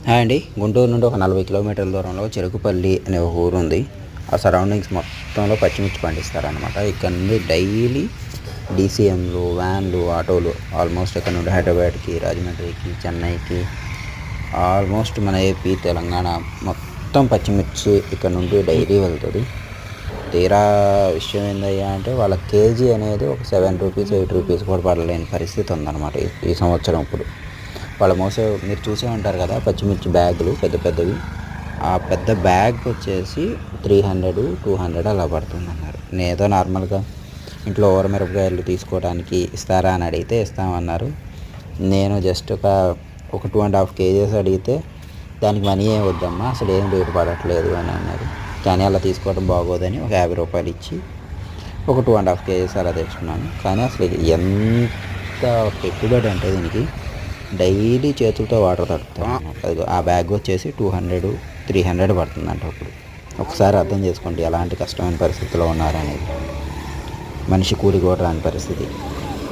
Hi అండి. గుంటూరు నుండి ఒక 40 కిలోమీటర్ల దూరంలో చెరుకుపల్లి అనే ఒక ఊరు ఉంది. ఆ సరౌండింగ్స్ మొత్తంలో పచ్చిమిర్చి పండిస్తారనమాట. ఇక్కడ నుండి డైలీ డీసీఎంలు, వ్యాన్లు, ఆటోలు ఆల్మోస్ట్ ఇక్కడ నుండి హైదరాబాద్కి, రాజమండ్రికి, చెన్నైకి, ఆల్మోస్ట్ మన ఏపీ, తెలంగాణ మొత్తం పచ్చిమిర్చి ఇక్కడ నుండి డైలీ వెళ్తుంది. తీరా విషయం ఏందయ్యా అంటే వాళ్ళ కేజీ అనేది ఒక 7 రూపీస్, 8 రూపీస్ కూడా పడలేని పరిస్థితి ఉందన్నమాట ఈ సంవత్సరం. ఇప్పుడు వాళ్ళు మీరు చూసే ఉంటారు కదా పచ్చిమిర్చి బ్యాగులు పెద్ద పెద్దవి. ఆ పెద్ద బ్యాగ్ వచ్చేసి 300, 200 అలా పడుతుంది అన్నారు. నేనేదో నార్మల్గా ఇంట్లో మిరపకాయలు తీసుకోవడానికి ఇస్తారా అని అడిగితే ఇస్తామన్నారు. నేను జస్ట్ ఒక 2.5 kgs అడిగితే దానికి మనీ ఏం వద్దమ్మా, అసలు ఏం రేటు పడట్లేదు అని అన్నారు. కానీ అలా తీసుకోవడం బాగోదని ఒక 50 రూపాయలు ఇచ్చి ఒక 2.5 kgs అలా తెచ్చుకున్నాను. కానీ అసలు ఎంత పెట్టుబడి అంటే దీనికి డైలీ చేతులతో వాటర్ తడుపుతాం. ఆ బ్యాగ్ వచ్చేసి 200, 300 పడుతుందంట. అప్పుడు ఒకసారి అర్థం చేసుకోండి ఎలాంటి కష్టమైన పరిస్థితిలో ఉన్నారనేది. మనిషి కూలి కూడా రాని పరిస్థితి.